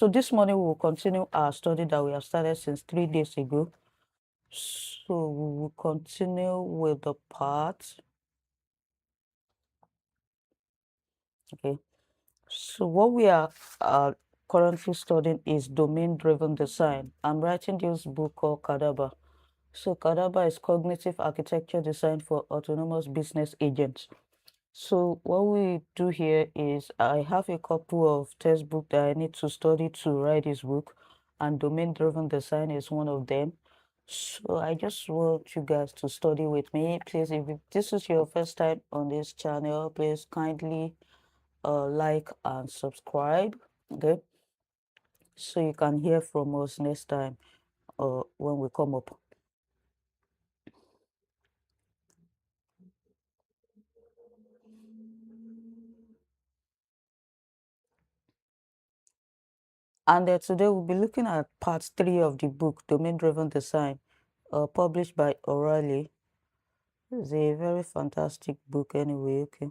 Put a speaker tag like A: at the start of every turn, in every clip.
A: So this morning we will continue our study that we have started since 3 days ago. So we will continue with the part. Okay. So what we are currently studying is domain-driven design. I'm writing this book called CADABA. So CADABA is cognitive architecture design for autonomous business agents. So what we do here is I have a couple of textbooks that I need to study to write this book, and domain-driven design is one of them. So I just want you guys to study with me. Please, if this is your first time on this channel, please kindly like and subscribe. Okay, so you can hear from us next time when we come up. And today we'll be looking at part 3 of the book, Domain Driven Design, published by O'Reilly. It's a very fantastic book anyway, okay.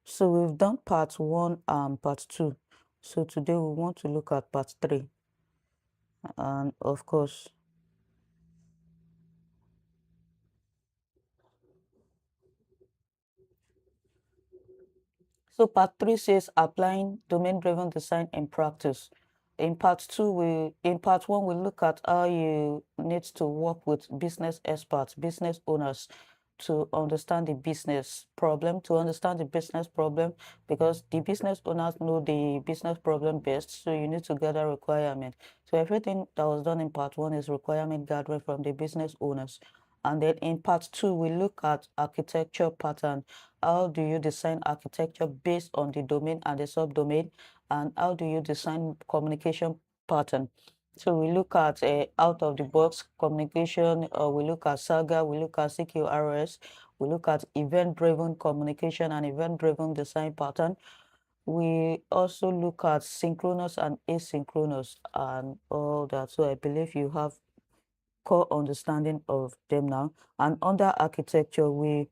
A: So we've done part 1 and part 2. So today we want to look at part 3. And of course, so part 3 says applying domain-driven design in practice. In part 1 we look at how you need to work with business experts, business owners to understand the business problem, because the business owners know the business problem best. So you need to gather requirement. So everything that was done in part 1 is requirement gathering from the business owners. And then in part 2, we look at architecture pattern. How do you design architecture based on the domain and the subdomain? And how do you design communication pattern? So we look at out of the box communication, we look at Saga, we look at CQRS, we look at event-driven communication and event-driven design pattern. We also look at synchronous and asynchronous and all that. So I believe you have core understanding of them now. And under architecture, we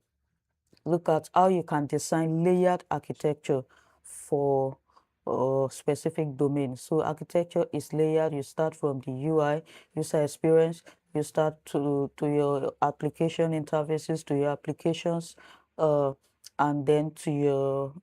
A: look at how you can design layered architecture for specific domains. So architecture is layered. You start from the UI, user experience, you start to your application interfaces, to your applications, and then to your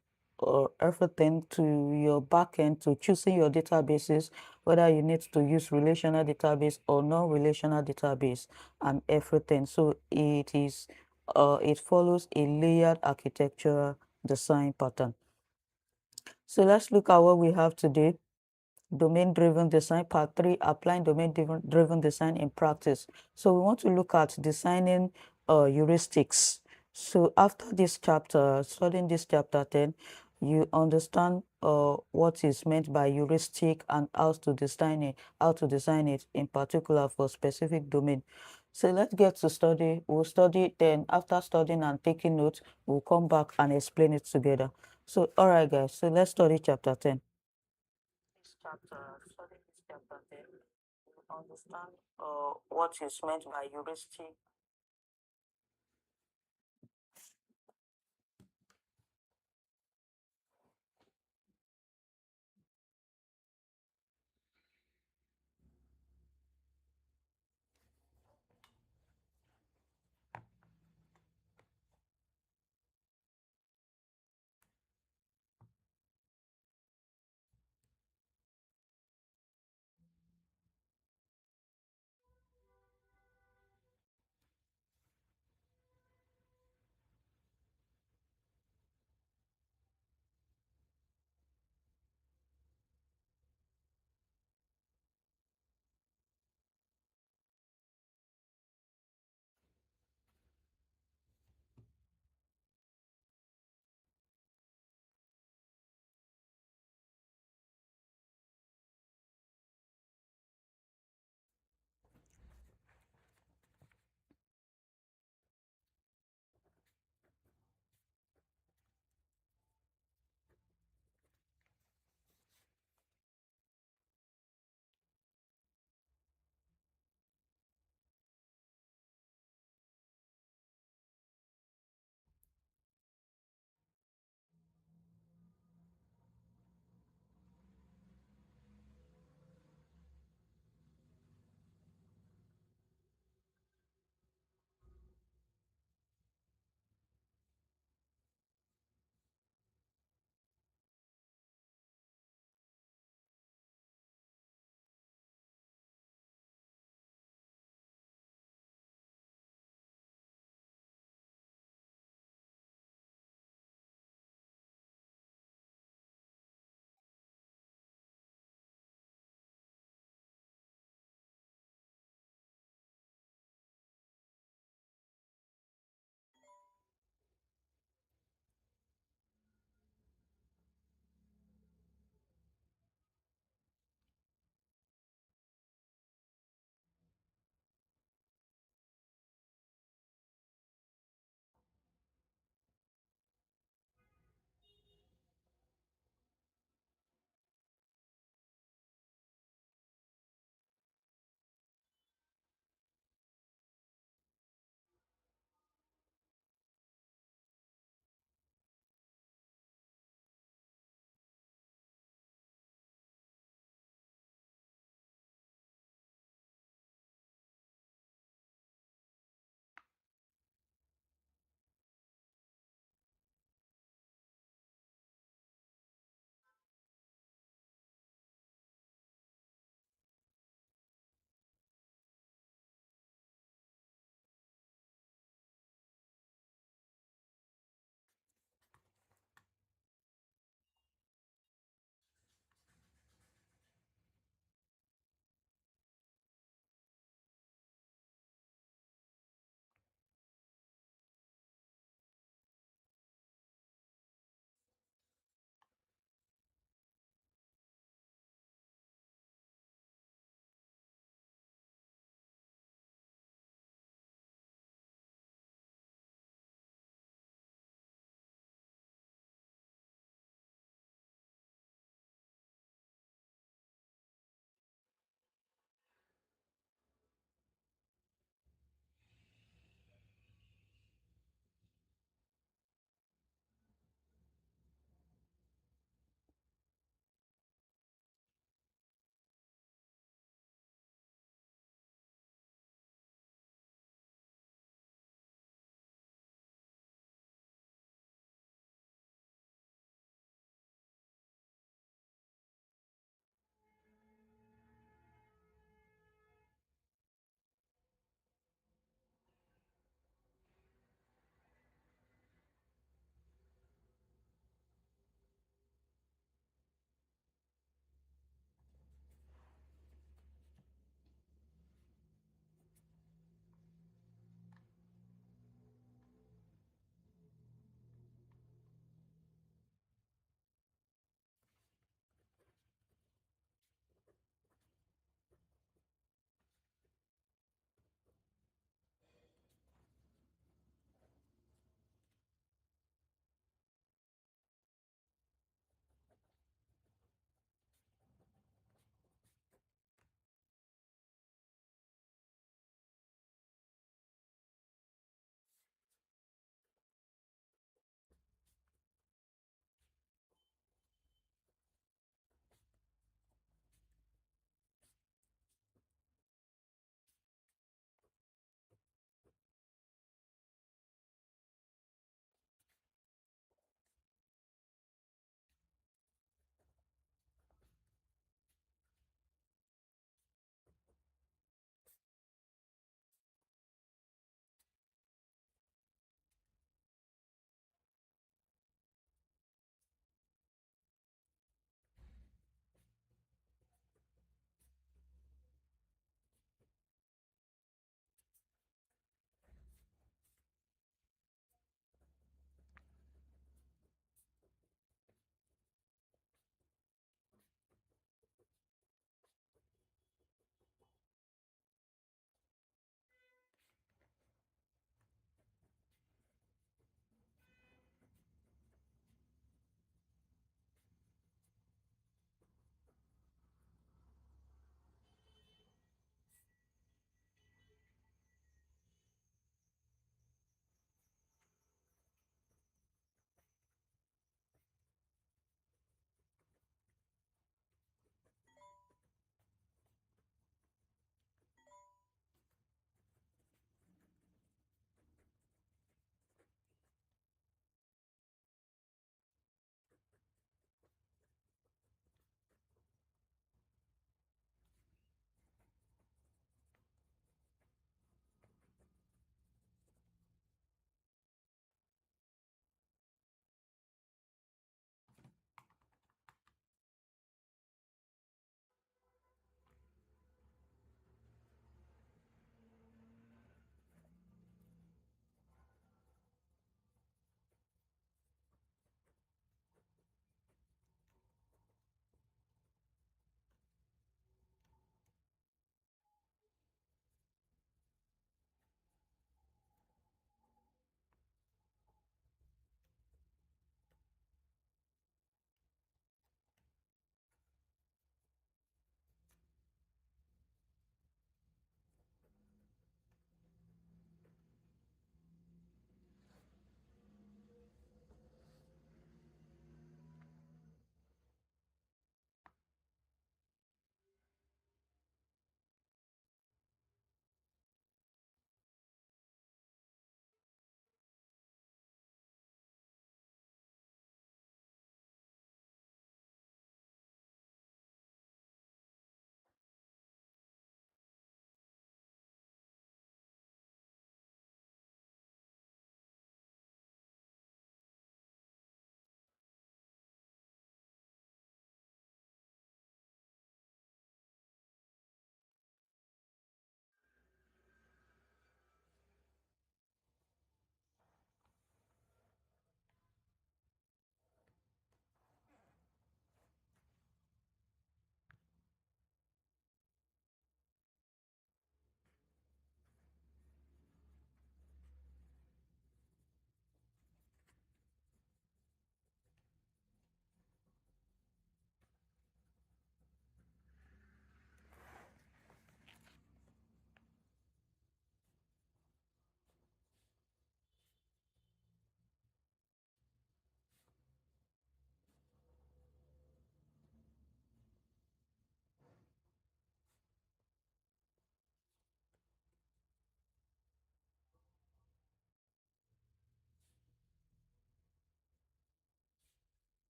A: everything, to your backend, to choosing your databases, whether you need to use relational database or non-relational database, and everything. So it follows a layered architecture design pattern. So let's look at what we have today. Domain-driven design, part 3, applying domain-driven design in practice. So we want to look at designing heuristics. So after this chapter, studying this chapter 10, you understand what is meant by heuristic and how to design it in particular for specific domain. So let's get to study. We'll study, then after studying and taking notes, we'll come back and explain it together. So all right guys, so let's study chapter 10. Studying this chapter 10, you understand what is meant by heuristic.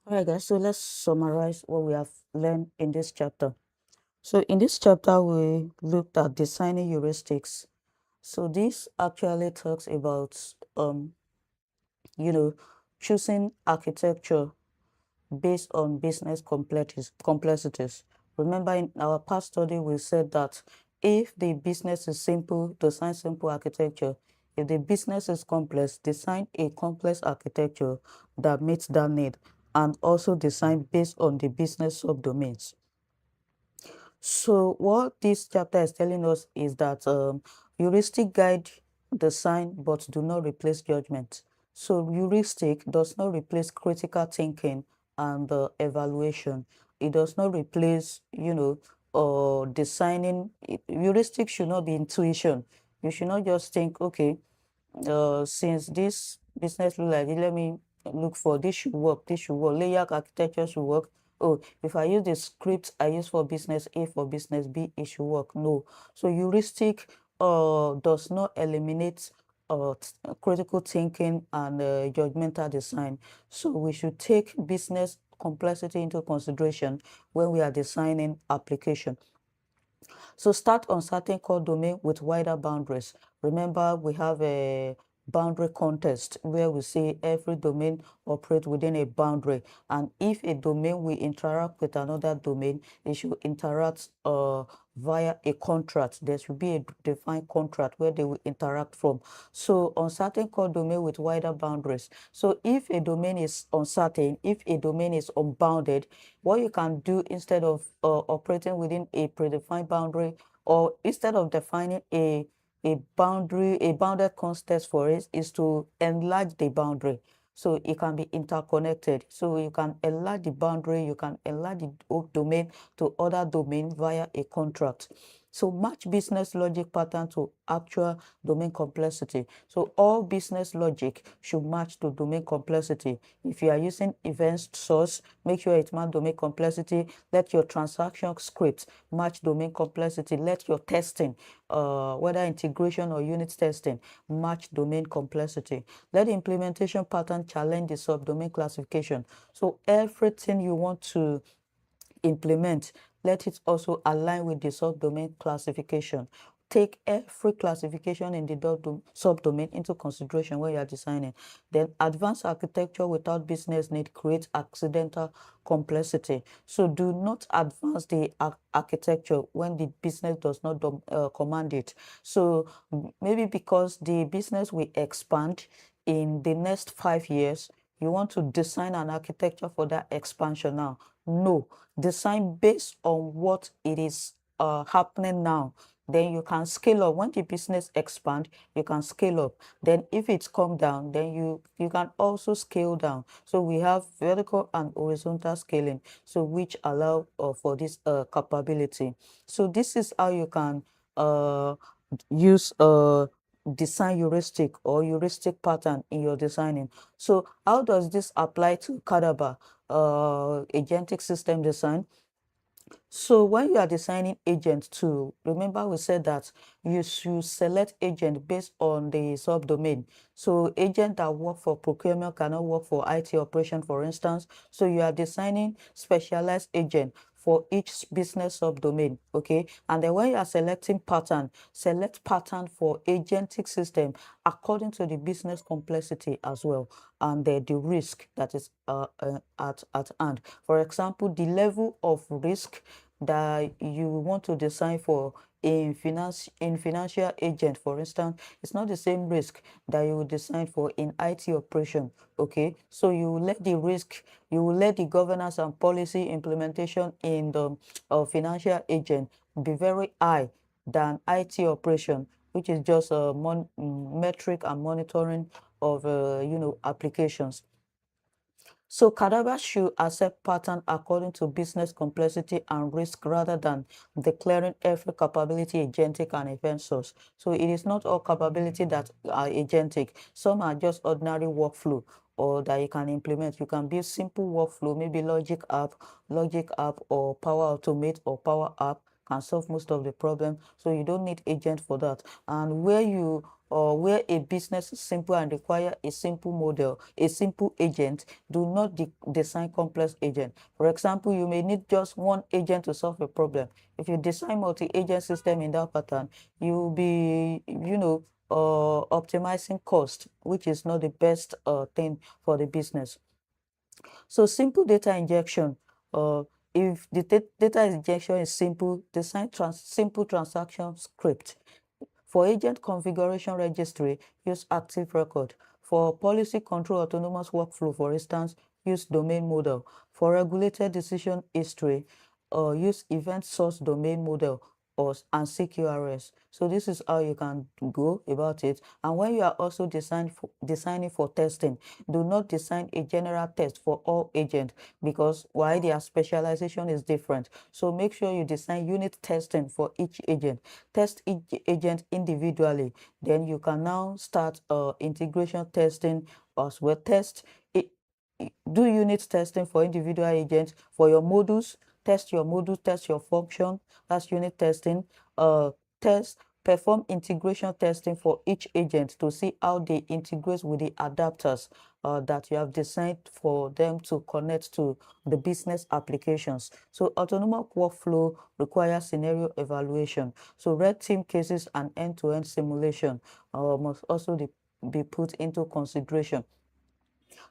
A: All right, guys, so let's summarize what we have learned in this chapter. So in this chapter, we looked at designing heuristics. So this actually talks about, you know, choosing architecture based on business complexities. Remember, in our past study, we said that if the business is simple, design simple architecture. If the business is complex, design a complex architecture that meets that need, and also design based on the business subdomains. So what this chapter is telling us is that heuristic guide design but do not replace judgment. So heuristic does not replace critical thinking and evaluation. It does not replace, designing. Heuristic should not be intuition. You should not just think, okay, since this business look like it, let me look for this should work, this should work, layout architecture should work. Oh, if I use the script I use for business A for business B, it should work. No. So heuristic does not eliminate critical thinking and judgmental design. So we should take business complexity into consideration when we are designing application. So start on certain core domain with wider boundaries. Remember, we have a boundary context where we say every domain operates within a boundary, and if a domain will interact with another domain, it should interact via a contract. There should be a defined contract where they will interact from. So uncertain core domain with wider boundaries. So if a domain is uncertain, if a domain is unbounded, what you can do instead of operating within a predefined boundary, or instead of defining a boundary, a bounded context for it, is to enlarge the boundary. So it can be interconnected. So you can enlarge the boundary, you can enlarge the domain to other domain via a contract. So match business logic pattern to actual domain complexity. So all business logic should match to domain complexity. If you are using event source, make sure it match domain complexity. Let your transaction script match domain complexity. Let your testing, whether integration or unit testing, match domain complexity. Let the implementation pattern challenge the subdomain classification. So everything you want to implement, let it also align with the subdomain classification. Take every classification in the subdomain into consideration when you are designing. Then advanced architecture without business need creates accidental complexity. So do not advance the architecture when the business does not command it. So maybe because the business will expand in the next 5 years, you want to design an architecture for that expansion now. No, design based on what it is happening now. Then you can scale up. When the business expand, you can scale up. Then if it's come down, then you can also scale down. So we have vertical and horizontal scaling, so which allow for this capability. So this is how you can use design heuristic or heuristic pattern in your designing. So how does this apply to CADABA, agentic system design? So when you are designing agent tool, remember we said that you should select agent based on the subdomain. So agent that work for procurement cannot work for IT operation, for instance. So you are designing specialized agent for each business subdomain, okay? And then when you are selecting pattern, select pattern for agentic system according to the business complexity as well, and the risk that is at hand. For example, the level of risk that you want to design for in financial agent, for instance, it's not the same risk that you would design for in IT operation. Okay, so you will let the risk, you will let the governance and policy implementation in the financial agent be very high than IT operation, which is just a metric and monitoring of applications. So CADABA should accept pattern according to business complexity and risk rather than declaring every capability agentic and event source. So it is not all capability that are agentic. Some are just ordinary workflow or that you can implement. You can build simple workflow, maybe logic app or Power Automate or Power App can solve most of the problem. So you don't need agent for that. And where you or where a business is simple and require a simple model, a simple agent, do not design complex agent. For example, you may need just one agent to solve a problem. If you design multi-agent system in that pattern, you'll be, optimizing cost, which is not the best thing for the business. So simple data injection, uh, if the data injection is simple, design simple transaction script. For agent configuration registry, use active record. For policy control autonomous workflow, for instance, use domain model. For regulated decision history, use event source domain model and CQRS. So this is how you can go about it. And when you are also designing for testing, do not design a general test for all agents, because why their specialization is different. So make sure you design unit testing for each agent. Test each agent individually. Then you can now start integration testing as well. Do unit testing for individual agents. For your modules, test your module, test your function. That's unit testing. Perform integration testing for each agent to see how they integrate with the adapters that you have designed for them to connect to the business applications. So autonomous workflow requires scenario evaluation. So red team cases and end-to-end simulation must also be put into consideration.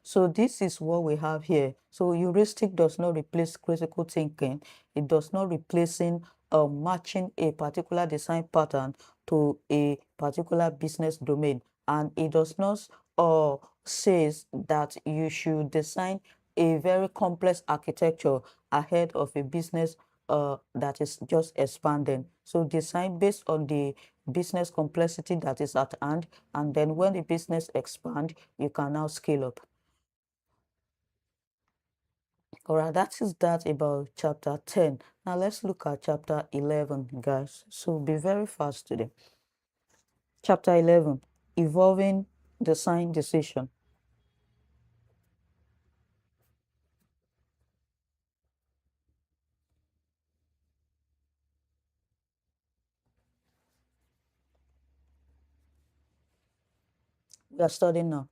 A: So this is what we have here. So heuristic does not replace critical thinking. It does not replacing matching a particular design pattern to a particular business domain. And it does not says that you should design a very complex architecture ahead of a business that is just expanding. So design based on the business complexity that is at hand, and then when the business expand, you can now scale up. All right, that is that about chapter 10. Now let's look at chapter 11, guys. So be very fast today. Chapter 11, evolving design decision. We are studying now.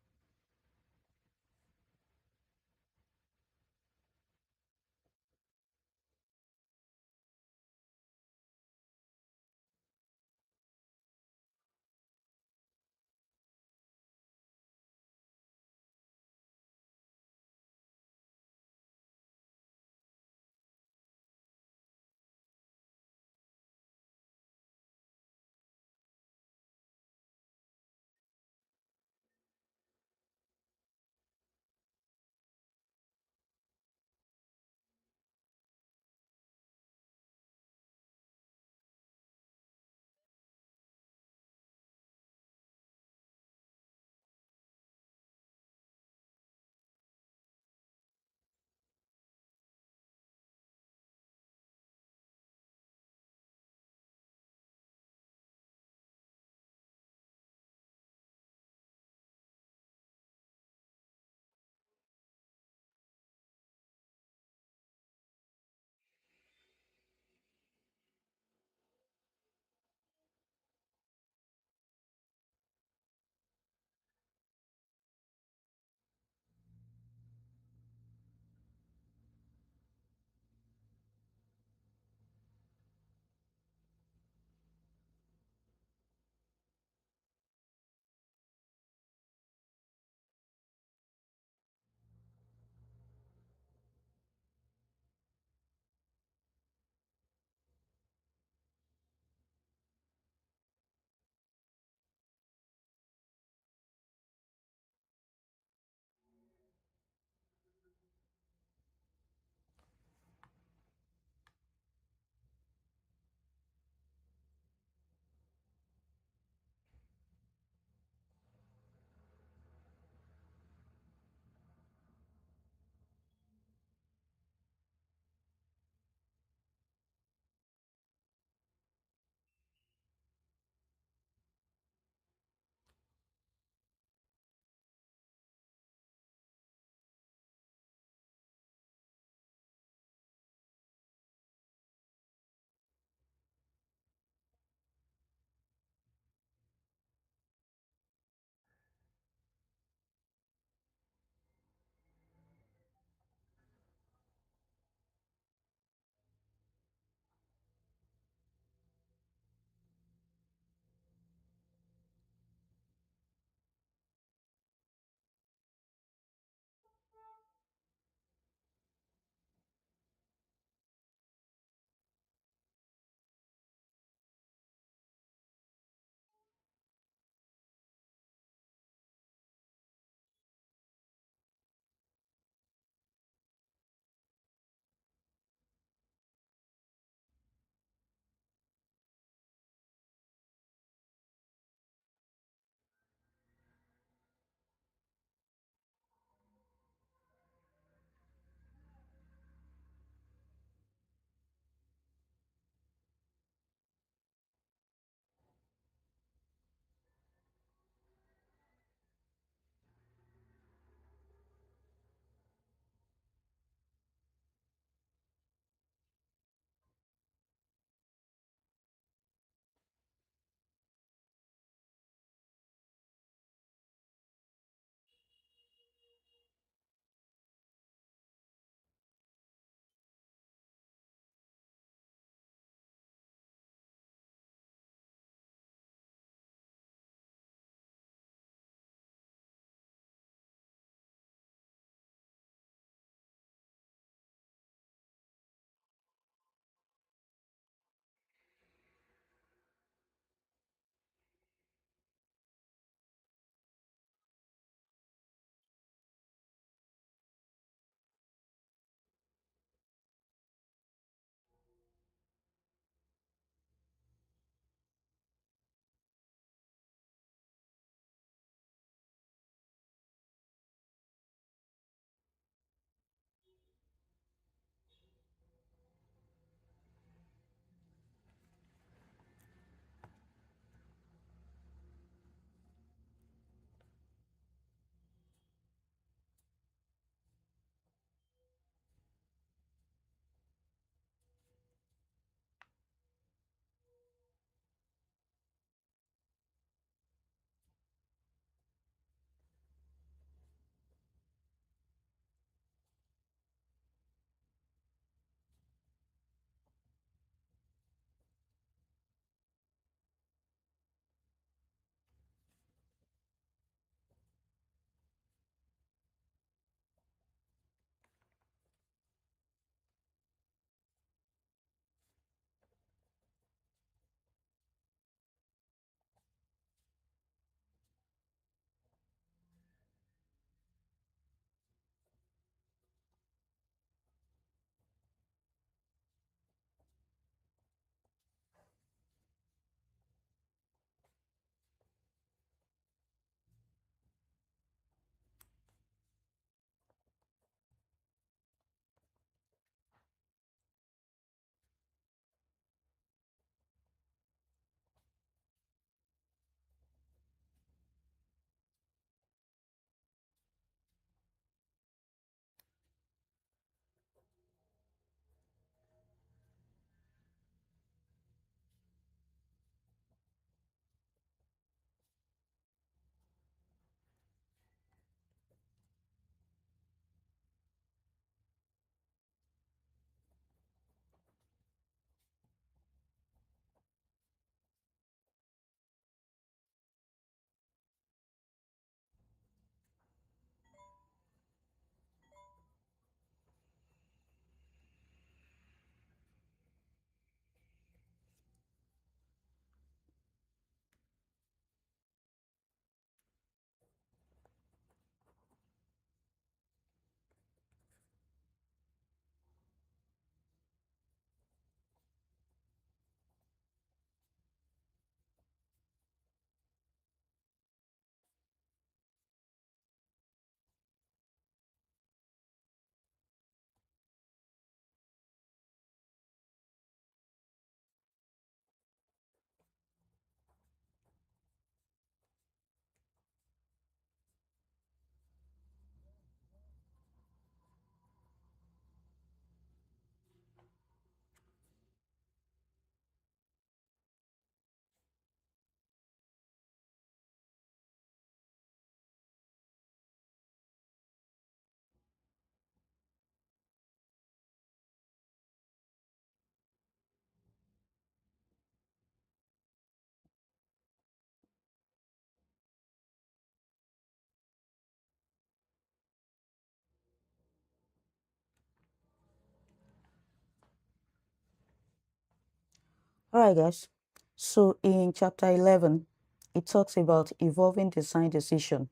A: All right, guys. So in chapter 11, it talks about evolving design decision,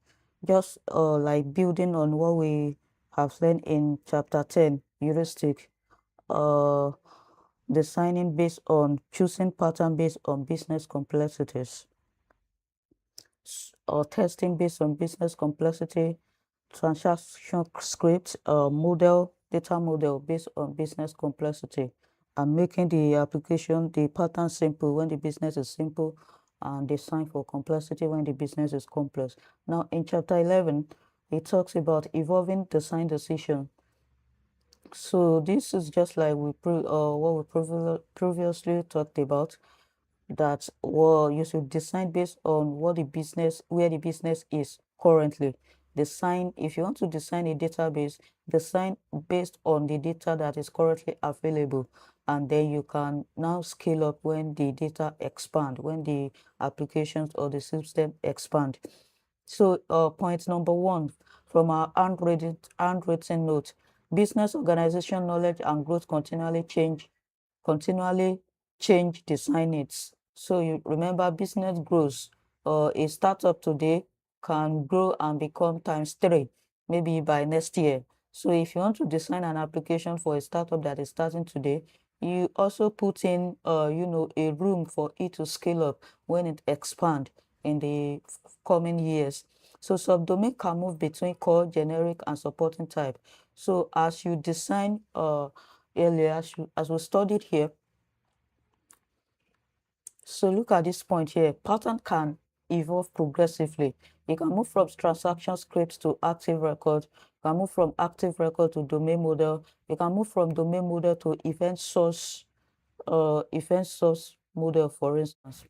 A: just like building on what we have learned in chapter 10, heuristic, uh, designing based on choosing pattern based on business complexities, or testing based on business complexity, transaction script, model, data model based on business complexity, and making the application, the pattern simple when the business is simple, and design for complexity when the business is complex. Now, in chapter 11, it talks about evolving design decision. So this is just like what we previously talked about, that well, you should design based on what the business, where the business is currently. Design, if you want to design a database, design based on the data that is currently available, and then you can now scale up when the data expand, when the applications or the system expand. So point number one from our handwritten note: business organization knowledge and growth continually change design needs. So you remember, business grows. A startup today can grow and become times three, maybe by next year. So if you want to design an application for a startup that is starting today, you also put in, a room for it to scale up when it expand in the coming years. So subdomain can move between core, generic, and supporting type. So as you design earlier, as we studied here, so look at this point here. Pattern can evolve progressively. You can move from transaction scripts to active record. You can move from active record to domain model. You can move from domain model to event source model, for instance.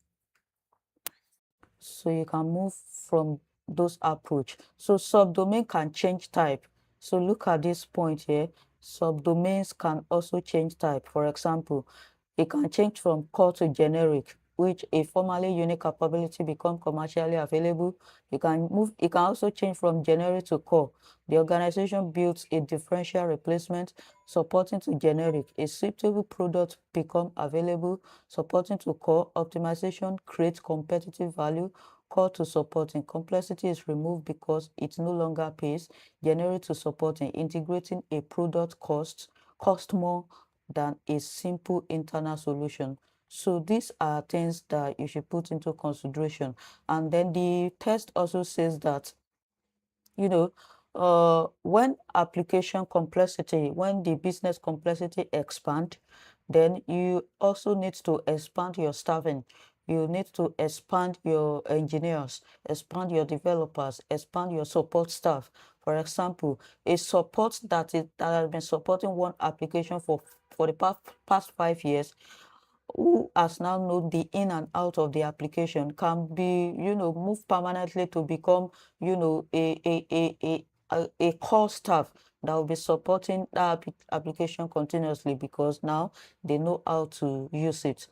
A: So you can move from those approach. So subdomain can change type. So look at this point here. Subdomains can also change type. For example, it can change from core to generic, which a formerly unique capability become commercially available. It can also change from generic to core. The organization builds a differential replacement. Supporting to generic, a suitable product become available. Supporting to core, optimization creates competitive value. Core to supporting, complexity is removed because it no longer pays. Generic to supporting, integrating a product cost more than a simple internal solution. So these are things that you should put into consideration. And then the test also says that, when application complexity, when the business complexity expand, then you also need to expand your staffing. You need to expand your engineers, expand your developers, expand your support staff. For example, a support that has been supporting one application for the past 5 years, who has now known the in and out of the application, can be, moved permanently to become, a core staff that will be supporting that application continuously, because now they know how to use it.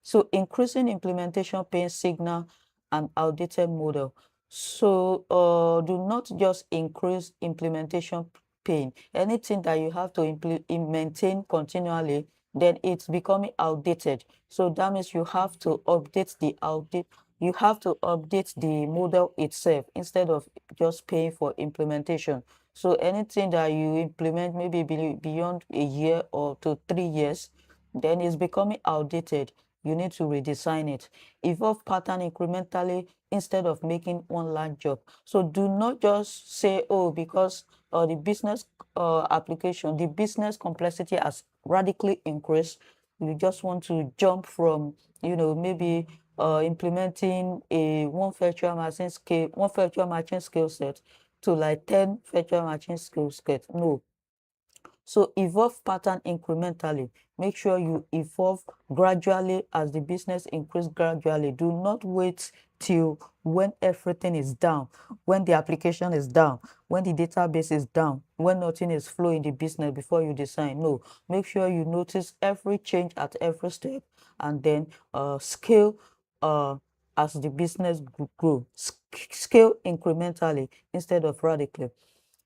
A: So increasing implementation pain signal and outdated model. So do not just increase implementation pain. Anything that you have to maintain continually, then it's becoming outdated. So that means you have to you have to update the model itself instead of just paying for implementation. So anything that you implement maybe beyond a year or to 3 years, then it's becoming outdated. You need to redesign it. Evolve pattern incrementally instead of making one large job. So do not just say, oh, because the business application, the business complexity has radically increased, you just want to jump from, maybe implementing one virtual machine skill set to like 10 virtual machine skill set. No. So evolve pattern incrementally. Make sure you evolve gradually as the business increase gradually. Do not wait till when everything is down, when the application is down, when the database is down, when nothing is flowing in the business before you design. No, make sure you notice every change at every step, and then scale as the business grow. Scale incrementally instead of radically.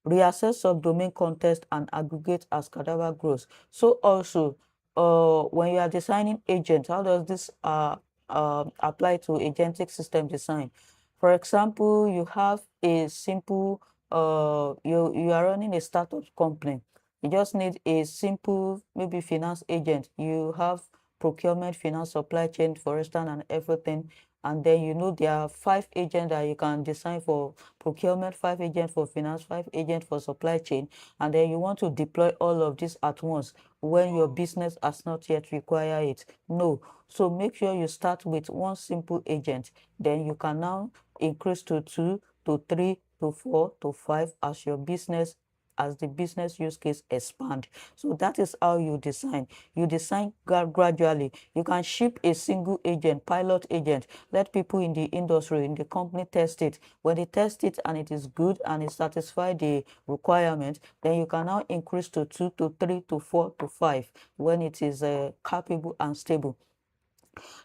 A: Reassess subdomain context and aggregate as CADABA grows. So also, when you are designing agents, how does this apply to agentic system design? For example, you have a simple, you are running a startup company. You just need a simple, maybe finance agent. You have procurement, finance, supply chain, for instance, and everything. And then you know there are 5 agents that you can design for procurement, 5 agents for finance, 5 agents for supply chain. And then you want to deploy all of this at once when your business has not yet required it. No. So make sure you start with one simple agent. Then you can now increase to 2, to 3, to 4, to 5 as your business, as the business use case expand. So that is how you design. You design gradually. You can ship a single agent, pilot agent, let people in the industry, in the company test it. When they test it and it is good and it satisfies the requirement, then you can now increase to 2, to 3, to 4, to 5 when it is capable and stable.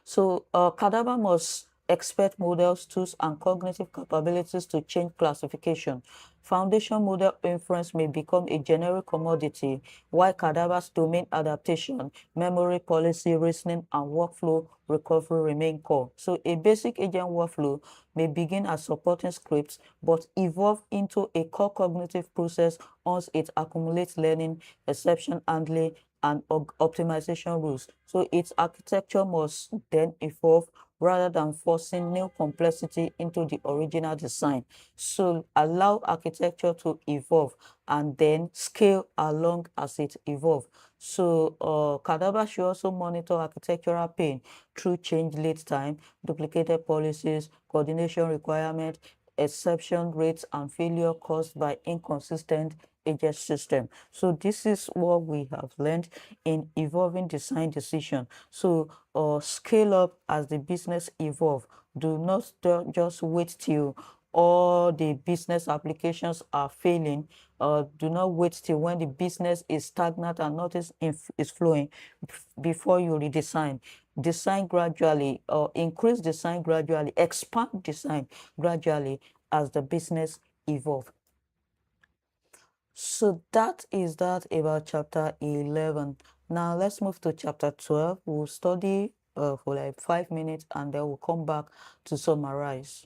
A: So CADABA must expect models, tools, and cognitive capabilities to change classification. Foundation model inference may become a generic commodity, while CADABA's domain adaptation, memory policy, reasoning, and workflow recovery remain core. So a basic agent workflow may begin as supporting scripts, but evolve into a core cognitive process once it accumulates learning, exception handling, and optimization rules. So its architecture must then evolve rather than forcing new complexity into the original design. So allow architecture to evolve and then scale along as it evolves. So CADABA should also monitor architectural pain through change lead time, duplicated policies, coordination requirement, exception rates, and failure caused by inconsistent agent system. So this is what we have learned in evolving design decision. So scale up as the business evolve. Do not just wait till all the business applications are failing. Do not wait till when the business is stagnant and nothing is flowing before you redesign. Design gradually, or increase design gradually, expand design gradually as the business evolve. So that is that about chapter 11. Now let's move to chapter 12. We'll study for like 5 minutes and then we'll come back to summarize.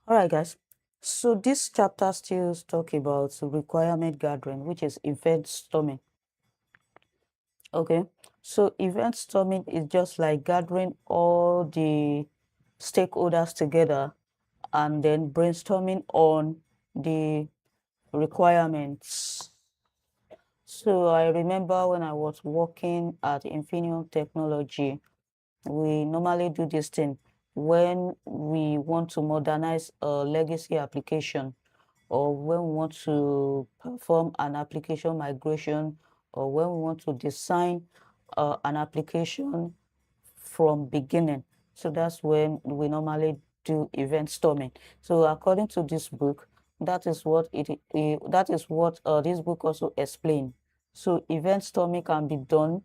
A: All right, guys. So this chapter still talk about requirement gathering, which is event storming. Okay. So event storming is just like gathering all the stakeholders together and then brainstorming on the requirements. So I remember when I was working at Infineon Technology, we normally do this thing when we want to modernize a legacy application, or when we want to perform an application migration, or when we want to design an application from beginning. So that's when we normally do event storming. So according to this book, that is what this book also explains. So event storming can be done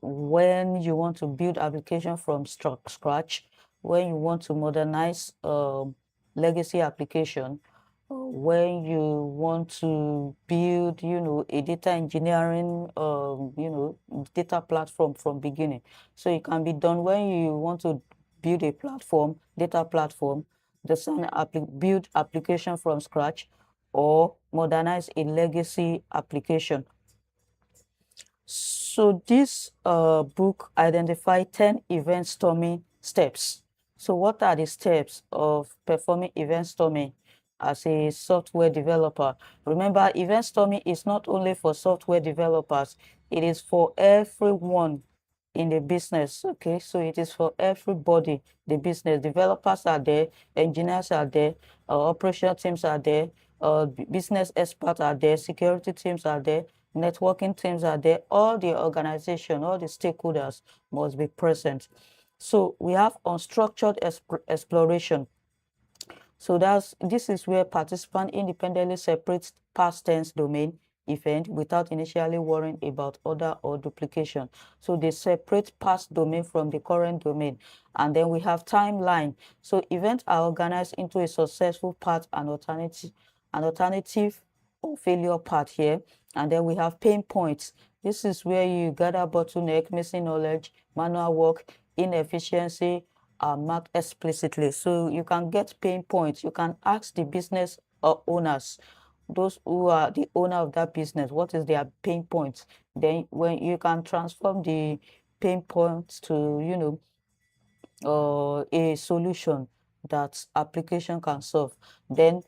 A: when you want to build application from scratch, when you want to modernize legacy application, when you want to build, a data engineering, data platform from beginning. So it can be done when you want to build a platform, data platform, build application from scratch, or modernize a legacy application. So this book identified 10 event storming steps. So what are the steps of performing event storming as a software developer? Remember, event storming is not only for software developers, it is for everyone in the business. Okay, so it is for everybody. The business developers are there, engineers are there, operational teams are there, business experts are there, security teams are there, networking teams are there. All the organization, all the stakeholders must be present. So we have unstructured exploration. So this is where participant independently separates past tense domain event without initially worrying about order or duplication. So they separate past domain from the current domain. And then we have timeline. So events are organized into a successful path and alternative or failure path here. And then we have pain points. This is where you gather bottleneck, missing knowledge, manual work, inefficiency, are marked explicitly. So you can get pain points. You can ask the business owners, those who are the owner of that business, what is their pain points. Then when you can transform the pain points to, a solution that application can solve. Then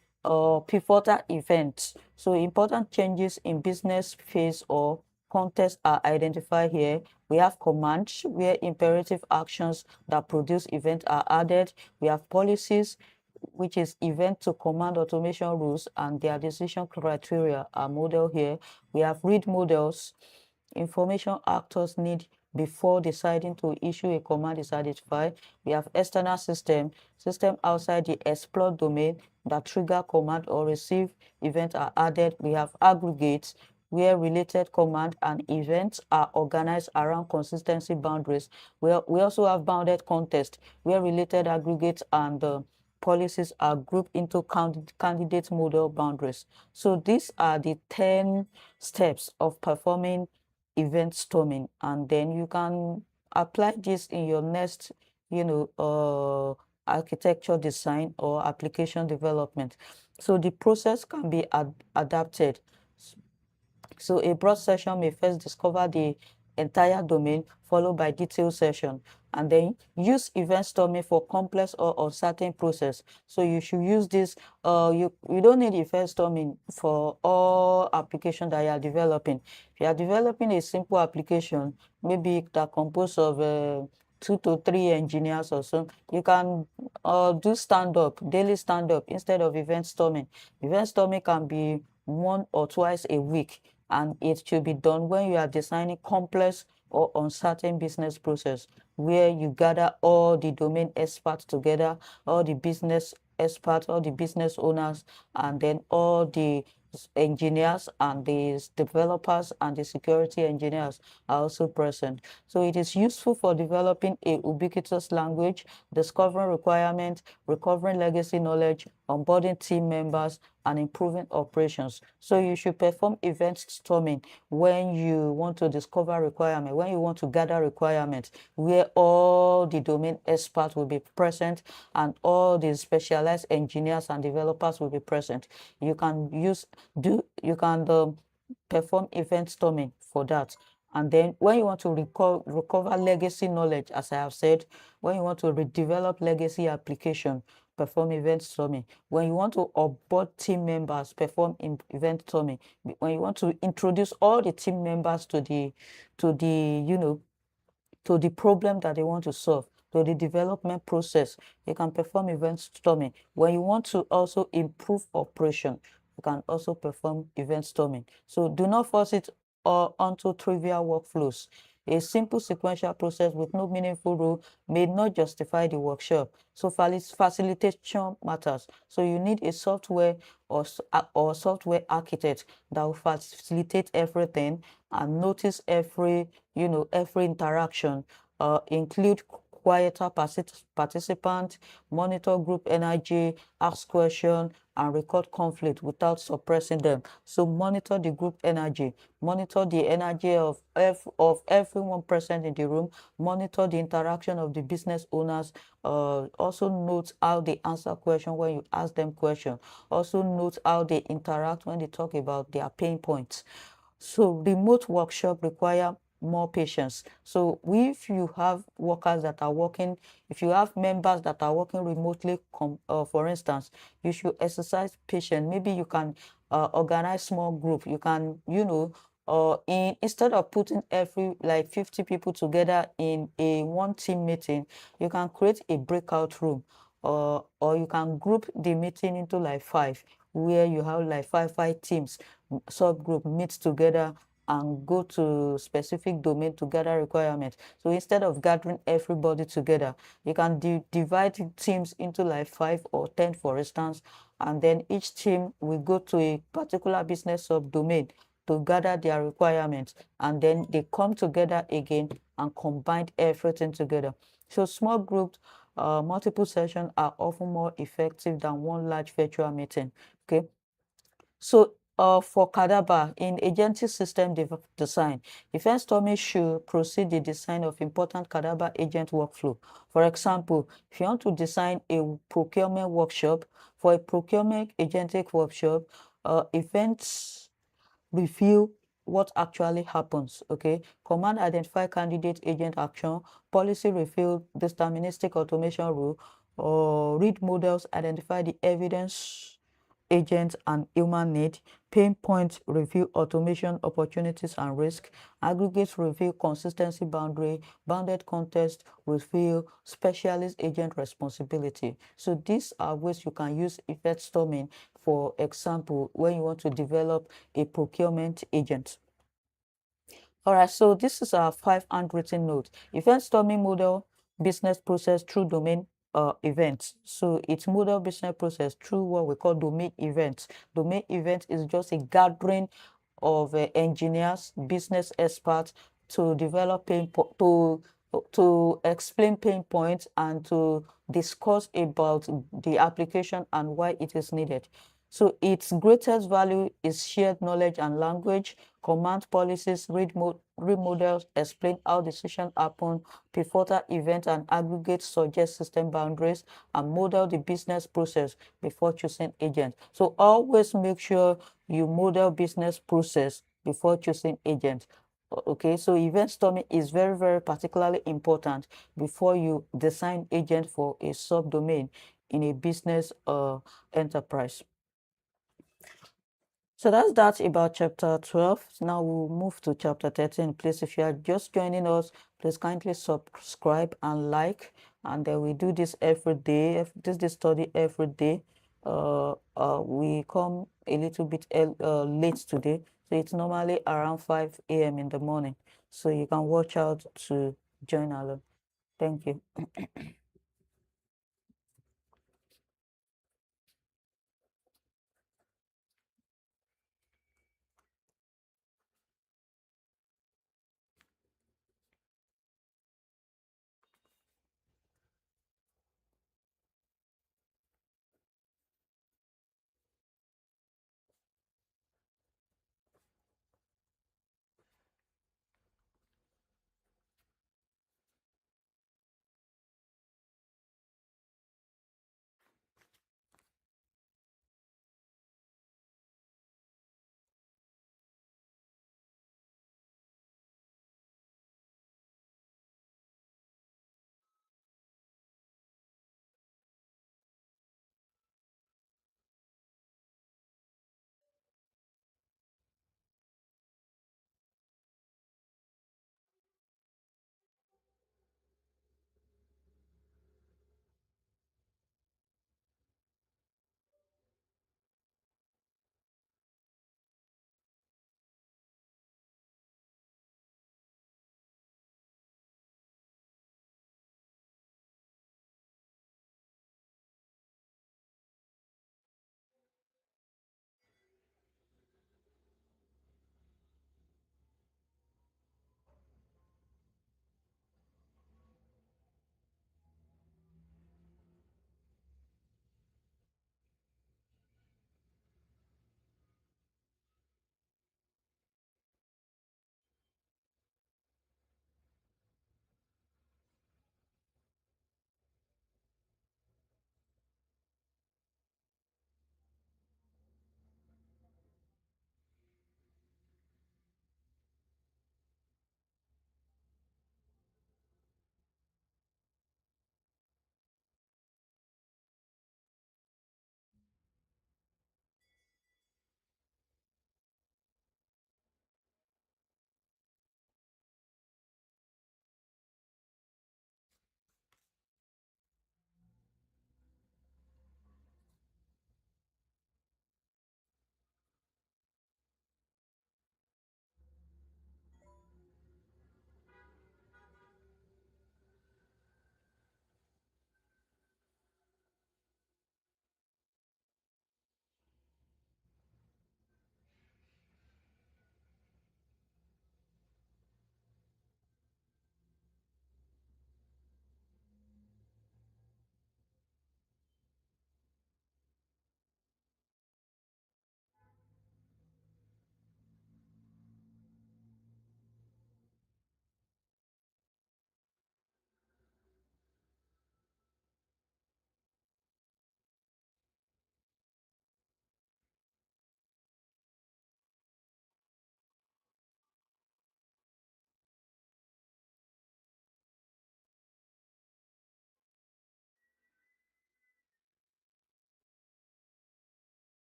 A: pivotal events. So important changes in business phase or context are identified here. We have commands where imperative actions that produce event are added. We have policies, which is event to command automation rules, and their decision criteria are modeled here. We have read models. Information actors need before deciding to issue a command is identified. We have external system outside the explore domain that trigger command or receive event are added. We have aggregates where related command and events are organized around consistency boundaries. We also have bounded context where related aggregates and policies are grouped into candidate model boundaries. So these are the 10 steps of performing event storming, and then you can apply this in your next architecture design or application development. So the process can be adapted. So a broad session may first discover the entire domain, followed by detailed session, and then use event storming for complex or uncertain process. So you should use this. You don't need event storming for all application that you are developing. If you are developing a simple application, maybe that composed of 2 to 3 engineers or so, you can do daily stand-up instead of event storming. Event storming can be 1 or 2 times a week, and it should be done when you are designing complex or uncertain business process, where you gather all the domain experts together, all the business experts, all the business owners, and then all the engineers and the developers and the security engineers are also present. So it is useful for developing a ubiquitous language, discovering requirements, recovering legacy knowledge, onboarding team members, and improving operations. So you should perform event storming when you want to discover requirement, when you want to gather requirements, where all the domain experts will be present and all the specialized engineers and developers will be present. You can perform event storming for that. And then when you want to recover legacy knowledge, as I have said, when you want to redevelop legacy application, perform event storming. When you want to onboard team members, perform event storming. When you want to introduce all the team members to the problem that they want to solve, to the development process, you can perform event storming. When you want to also improve operation, you can also perform event storming. So do not force it onto trivial workflows. A simple sequential process with no meaningful rule may not justify the workshop. So facilitation matters. So you need a software or software architect that will facilitate everything and notice every interaction, include quieter participant, monitor group energy, ask questions, and record conflict without suppressing them. So monitor the group energy, monitor the energy of everyone present in the room, monitor the interaction of the business owners. Also note how they answer questions when you ask them questions. Also note how they interact when they talk about their pain points. So remote workshop require more patience. So if you have workers that are working, if you have members that are working remotely, for instance, you should exercise patience. Maybe you can organize small group. You can, instead of putting every like 50 people together in a one team meeting, you can create a breakout room, or you can group the meeting into like five, where you have like five teams, subgroup meets together and go to specific domain to gather requirements. So instead of gathering everybody together, you can divide teams into like 5 or 10, for instance, and then each team will go to a particular business subdomain to gather their requirements, and then they come together again and combine everything together. So small groups, multiple sessions are often more effective than one large virtual meeting. Okay. So for CADABA, in agentic system design, event storming should proceed the design of important CADABA agent workflow. For example, if you want to design a procurement workshop, for a procurement agentic workshop, events review what actually happens. Okay, command identify candidate agent action, policy review deterministic automation rule, or read models identify the evidence agent and human need, pain point review automation opportunities and risk, aggregates review consistency boundary, bounded context review specialist agent responsibility. So these are ways you can use event storming, for example, when you want to develop a procurement agent. All right, so this is our 5 handwritten notes. Event storming model business process through domain events. So it's model business process through what we call domain events. Domain event is just a gathering of engineers, business experts to develop to explain pain points and to discuss about the application and why it is needed. So its greatest value is shared knowledge and language, command policies, read models, explain how decisions happen, pivotal event and aggregate suggest system boundaries, and model the business process before choosing agent. So always make sure you model business process before choosing agent. Okay, so event storming is very, very particularly important before you design agent for a subdomain in a business enterprise. So that's that about chapter 12. Now we'll move to chapter 13. Please, if you are just joining us, please kindly subscribe and like. And then we do this every day. This study every day. We come a little bit late today. So it's normally around 5 a.m. in the morning. So you can watch out to join along. Thank you.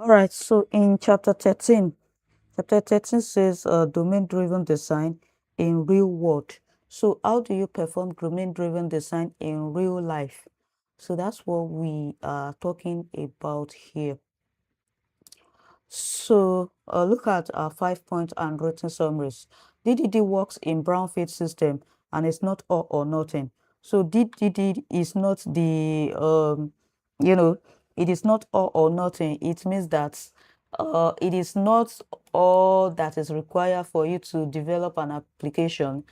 A: All right, so in chapter 13 says domain-driven design in real world. So how do you perform domain-driven design in real life? So that's what we are talking about here. So look at our 5-point and written summaries. DDD works in brownfield system and it's not all or nothing. So DDD is not the, you know, it is not all or nothing. It means that it is not all that is required for you to develop an application,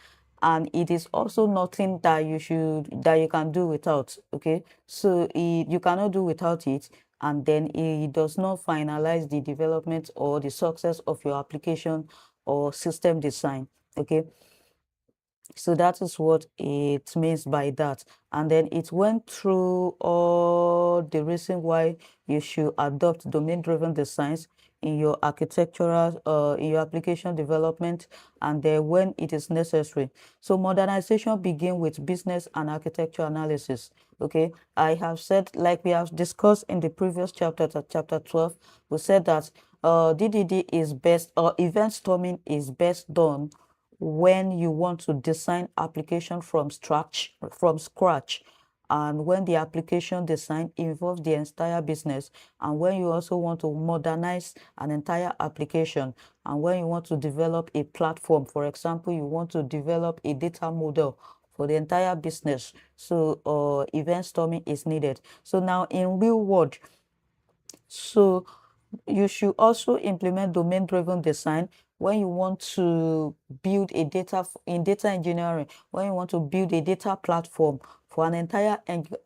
A: and it is also nothing that you can do without. Okay, so you cannot do without it, and then it does not finalize the development or the success of your application or system design. Okay, so that is what it means by that. And then it went through all the reason why you should adopt domain-driven designs in your architectural, in your application development, and then when it is necessary. So modernization begin with business and architecture analysis. Okay, I have said, like we have discussed in the previous chapter, chapter 12, we said that DDD is best, or event storming is best done when you want to design application from scratch, and when the application design involves the entire business, and when you also want to modernize an entire application, and when you want to develop a platform. For example, you want to develop a data model for the entire business. So event storming is needed. So now in real world, so you should also implement domain-driven design when you want to build a in data engineering, when you want to build a data platform for an entire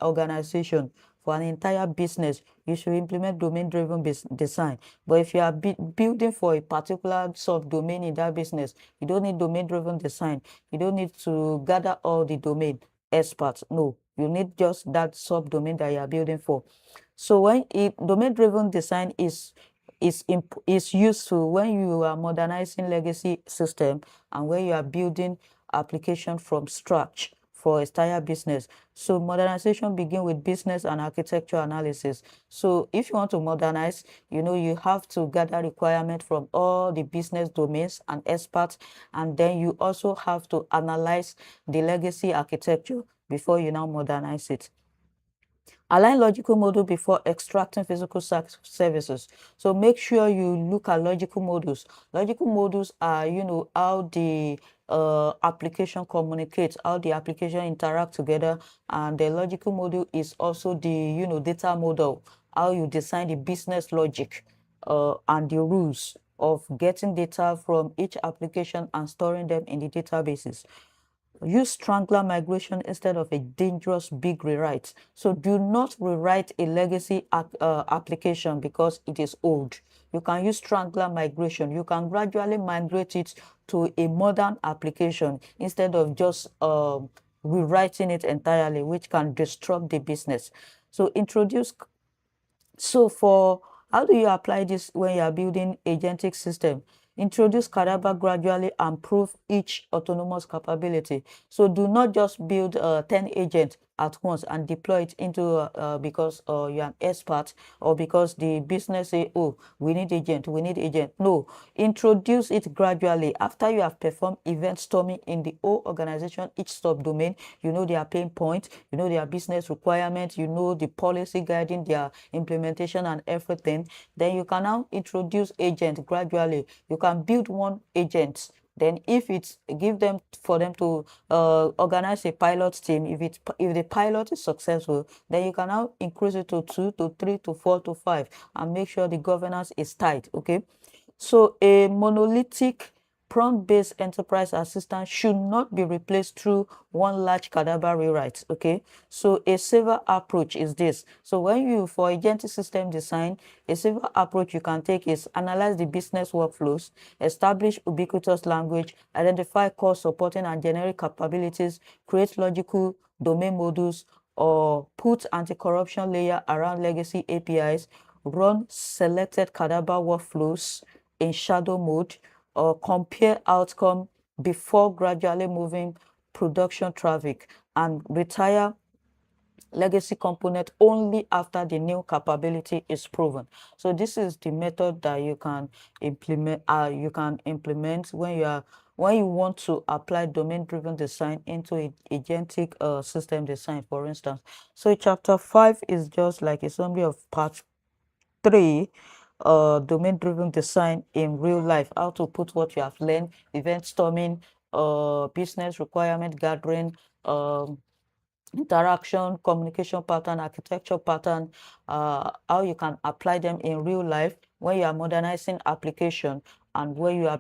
A: organization, for an entire business. You should implement domain-driven design. But if you are building for a particular subdomain in that business, you don't need domain-driven design. You don't need to gather all the domain experts. No, you need just that subdomain that you are building for. So when domain-driven design is useful when you are modernizing legacy system, and when you are building application from scratch for entire business. So modernization begin with business and architecture analysis. So if you want to modernize, you have to gather requirement from all the business domains and experts, and then you also have to analyze the legacy architecture before you now modernize it. Align logical model before extracting physical services. So make sure you look at logical models. Logical models are, how the application communicates, how the application interact together, and the logical model is also the, data model, how you design the business logic and the rules of getting data from each application and storing them in the databases. Use strangler migration instead of a dangerous big rewrite. So do not rewrite a legacy application because it is old. You can use strangler migration. You can gradually migrate it to a modern application instead of just rewriting it entirely, which can disrupt the business. So for how do you apply this when you are building agentic system? Introduce CADABA gradually and prove each autonomous capability. So do not just build 10 agents at once and deploy it into because you're an expert, or because the business say, oh, we need agent. No, introduce it gradually. After you have performed event storming in the whole organization, each subdomain, you know their pain point, you know their business requirements, you know the policy guiding their implementation and everything. Then you can now introduce agent gradually. You can build one agent, then if it's give them for them to organize a pilot team. If the pilot is successful, then you can now increase it to 2 to 3 to 4 to 5, and make sure the governance is tight. Okay, so a monolithic prompt-based enterprise assistant should not be replaced through one large CADABA rewrite. Okay, so a safer approach is this. So when you, for agentic system design, a safer approach you can take is analyze the business workflows, establish ubiquitous language, identify core supporting and generic capabilities, create logical domain models, or put anti-corruption layer around legacy APIs, run selected CADABA workflows in shadow mode, or compare outcome before gradually moving production traffic, and retire legacy component only after the new capability is proven. So this is the method that you can implement. When you want to apply domain-driven design into a agentic system design, for instance. So chapter 5 is just like a summary of part 3, domain-driven design in real life, how to put what you have learned, event storming, business requirement gathering, interaction, communication pattern, architecture pattern, how you can apply them in real life when you are modernizing application and where you are